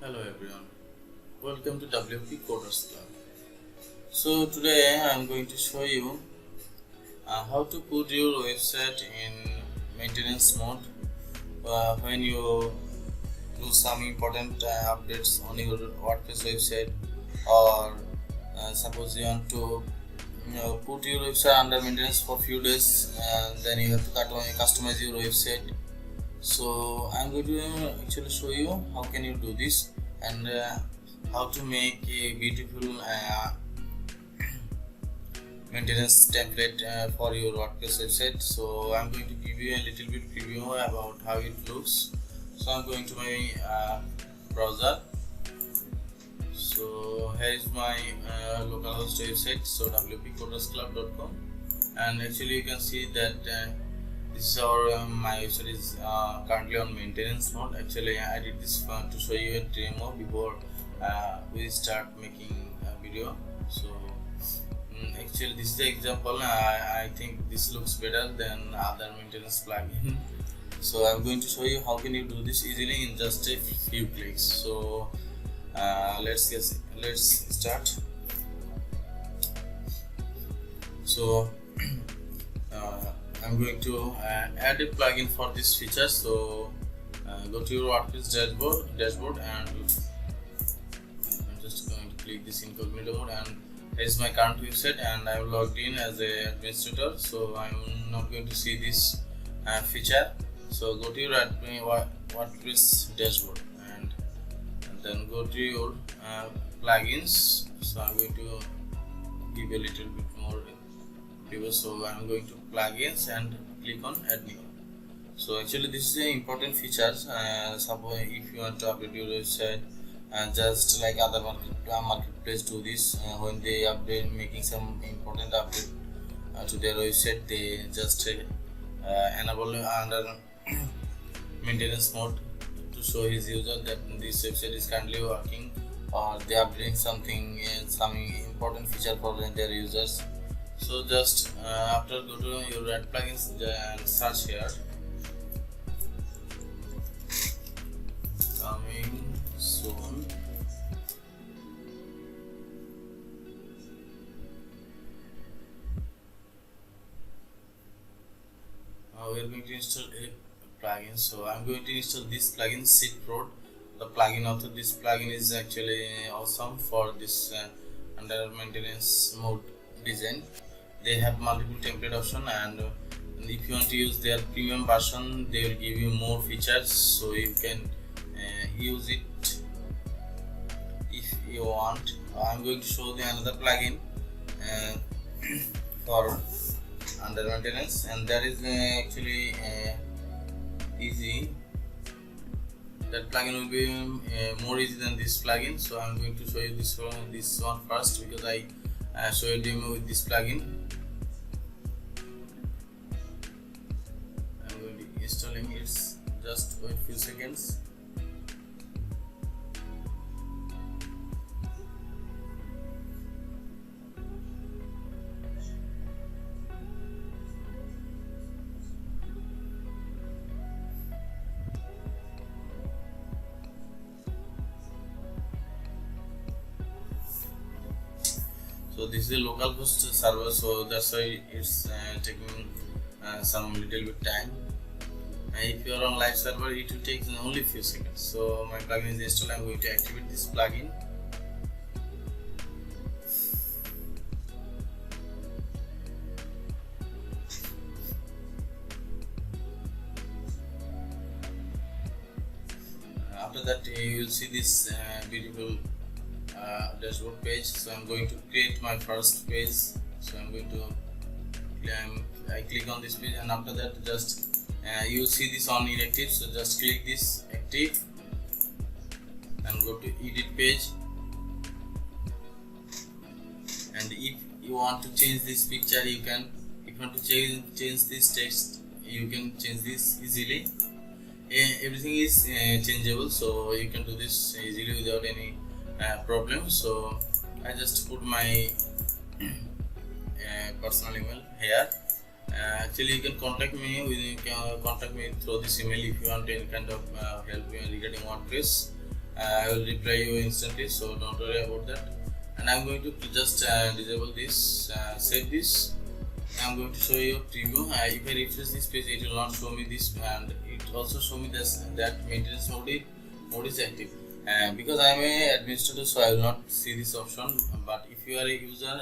Hello everyone, welcome to WP Coders Club. So today I am going to show you how to put your website in maintenance mode when you do some important updates on your WordPress website, or suppose you want to put your website under maintenance for few days and then you have to customize your website. So I'm going to actually show you how can you do this and how to make a beautiful maintenance template for your WordPress website. So I'm going to give you a little bit preview about how it looks. So I'm going to my browser. So here is my localhost website, so wpcodersclub.com, and actually you can see that this is our my website is currently on maintenance mode. Actually I did this to show you a demo before we start making a video. So actually this is the example. I think this looks better than other maintenance plugin. So I'm going to show you how can you do this easily in just a few clicks. So let's start. So I'm going to add a plugin for this feature. So go to your WordPress dashboard, and I'm just going to click this incognito mode, and here's my current website, and I'm logged in as an administrator. So I'm not going to see this feature. So go to your WordPress dashboard, and then go to your plugins. So I'm going to give a little bit more preview. So I'm going to plugins and click on add new. So actually this is an important feature. Suppose if you want to update your website, just like other marketplace do this, when they update, making some important update to their website, they just enable under maintenance mode to show his user that this website is currently working, or they are doing something, some important feature for their users. So just after go to your add plugins and search here coming soon. We are going to install a plugin. So I'm going to install this plugin, SeedProd. The plugin author, this plugin is actually awesome for this under maintenance mode design. They have multiple template option, and if you want to use their premium version, they will give you more features, so you can use it if you want. I'm going to show you another plugin for under maintenance, and that is actually easy. That plugin will be more easy than this plugin. So I'm going to show you this one first, because I show you a demo with this plugin. I'm going to installing it. Just wait a few seconds. So this is a localhost server, so that's why it's taking some little bit time. If you are on live server, it will take only few seconds. So my plugin is installed. I'm going to activate this plugin. After that, you will see this beautiful dashboard page. So I'm going to create my first page. So I'm going to I click on this page, and after that just you will see this on inactive. So just click this active and go to edit page, and if you want to change this picture, you can. If you want to change this text, you can change this easily. Everything is changeable, so you can do this easily without any problem. So I just put my personal email here. Actually you can contact me through this email if you want any kind of help regarding WordPress. I will reply you instantly, so don't worry about that. And I'm going to just disable this, save this. I'm going to show you a preview. If I refresh this page, it will not show me this, and it also show me this, that maintenance mode is active. Because I am an administrator, so I will not see this option. But if you are a user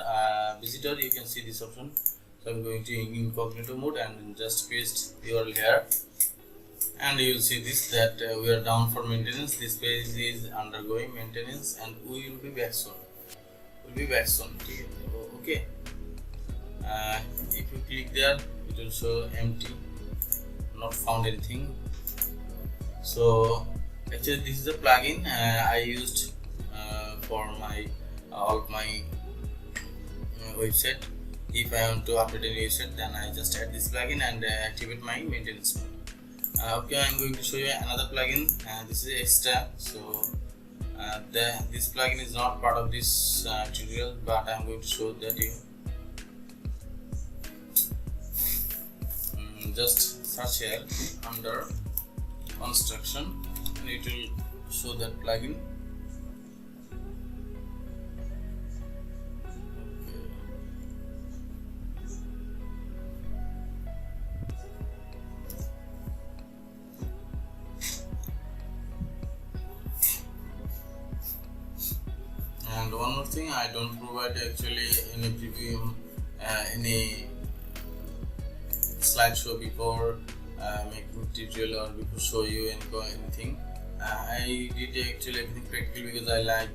visitor, you can see this option. So I'm going to incognito mode and just paste URL here, and you will see this, that we are down for maintenance. This page is undergoing maintenance, and we will be back soon. Okay. If you click there, it will show empty, not found anything. So actually this is a plugin I used for my all of my website. If I want to update any website, then I just add this plugin and activate my maintenance mode. Okay, I'm going to show you another plugin. This is extra. So this plugin is not part of this tutorial, but I'm going to show that you. Just search here under construction, and it will show that plugin. And one more thing, I don't provide actually any preview, any slideshow before making tutorial or before show you anything. I did actually everything practical because I like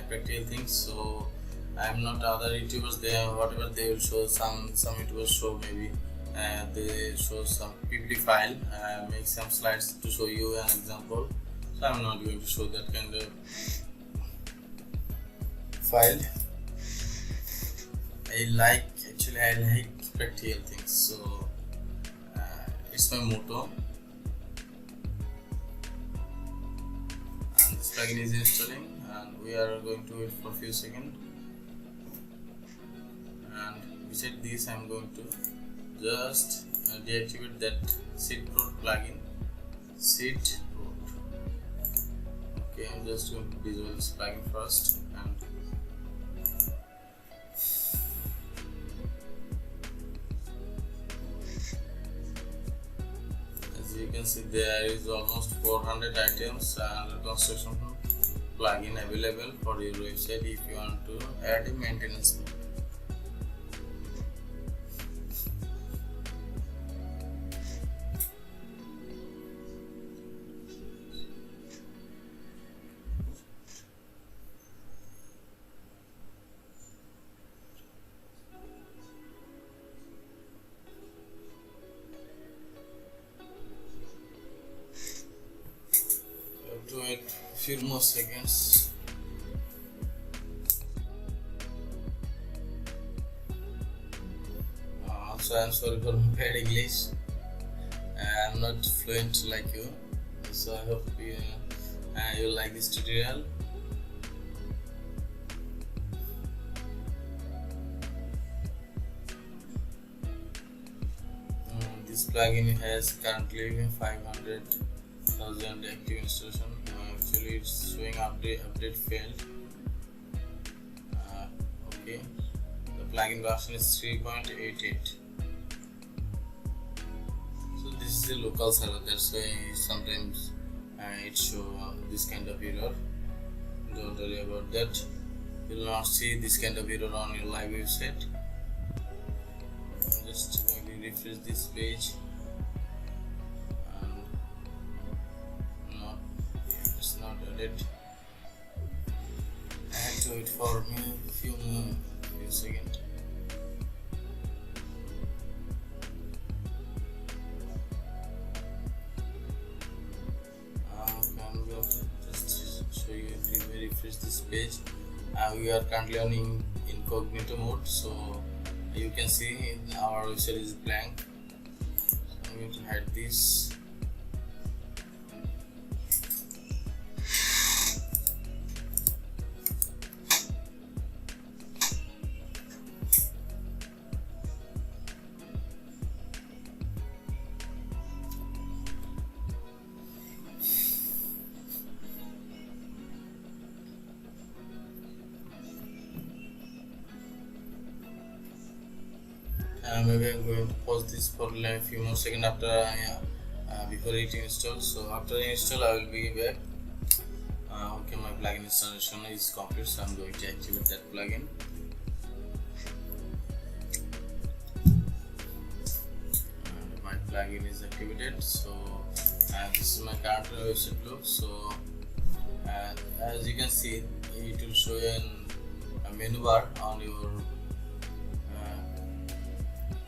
practical things. So I'm not other YouTubers. Whatever they will show, some YouTubers show maybe they show some PPT file, make some slides to show you an example. So I'm not going to show that kind of file. I like practical things, so it's my motto. And this plugin is installing, and we are going to wait for a few seconds. And beside this, I'm going to just deactivate that SeedProd plugin. SeedProd. Okay, I'm just going to disable this plugin first, and you can see there is almost 400 items under construction plugin available for your website if you want to add a maintenance mode. To wait a few more seconds. So I'm sorry for my bad English. I'm not fluent like you, so I hope you like this tutorial. This plugin has currently 500,000 active installation. Actually it's showing update failed. Okay, the plugin version is 3.88. so this is a local server, that's why sometimes it show this kind of error. Don't worry about that, you will not see this kind of error on your live website. I'm just going to refresh this page. I have to wait for me a few seconds. I'm going to just show you if we refresh this page. We are currently on incognito mode, so you can see our website is blank. So I'm going to hide this. maybe I'm going to pause this for a few more seconds after before it install. So after install I will be back. Okay, my plugin installation is complete, so I'm going to activate that plugin. And my plugin is activated. So this is my current website look. So as you can see, it will show a menu bar on your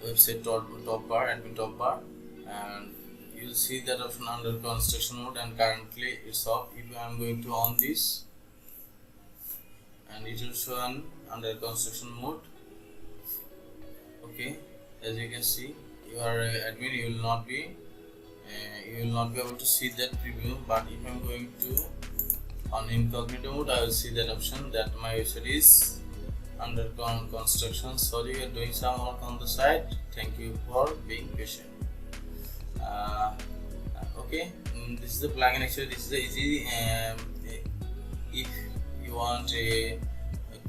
website top bar, admin top bar, and you'll see that option under construction mode, and currently it's off. If I am going to on this, and it will show under construction mode. Okay, as you can see, you are admin, you will not be able to see that preview. But if I'm going to on incognito mode, I will see that option that my website is under construction. Sorry, we are doing some work on the site. Thank you for being patient. Okay, this is the plugin. Actually, this is the easy. If you want a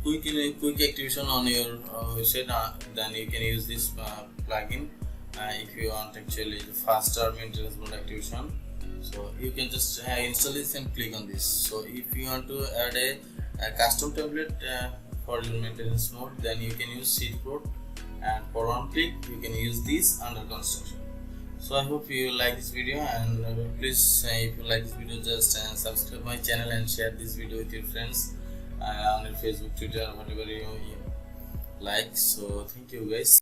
quick activation on your website, then you can use this plugin. If you want actually the faster maintenance mode activation, so you can just install this and click on this. So if you want to add a custom template for your maintenance mode, then you can use SeedProd, and for one click you can use this under construction. So I hope you like this video, and please if you like this video, just subscribe my channel and share this video with your friends on your Facebook, Twitter, whatever you like. So thank you guys.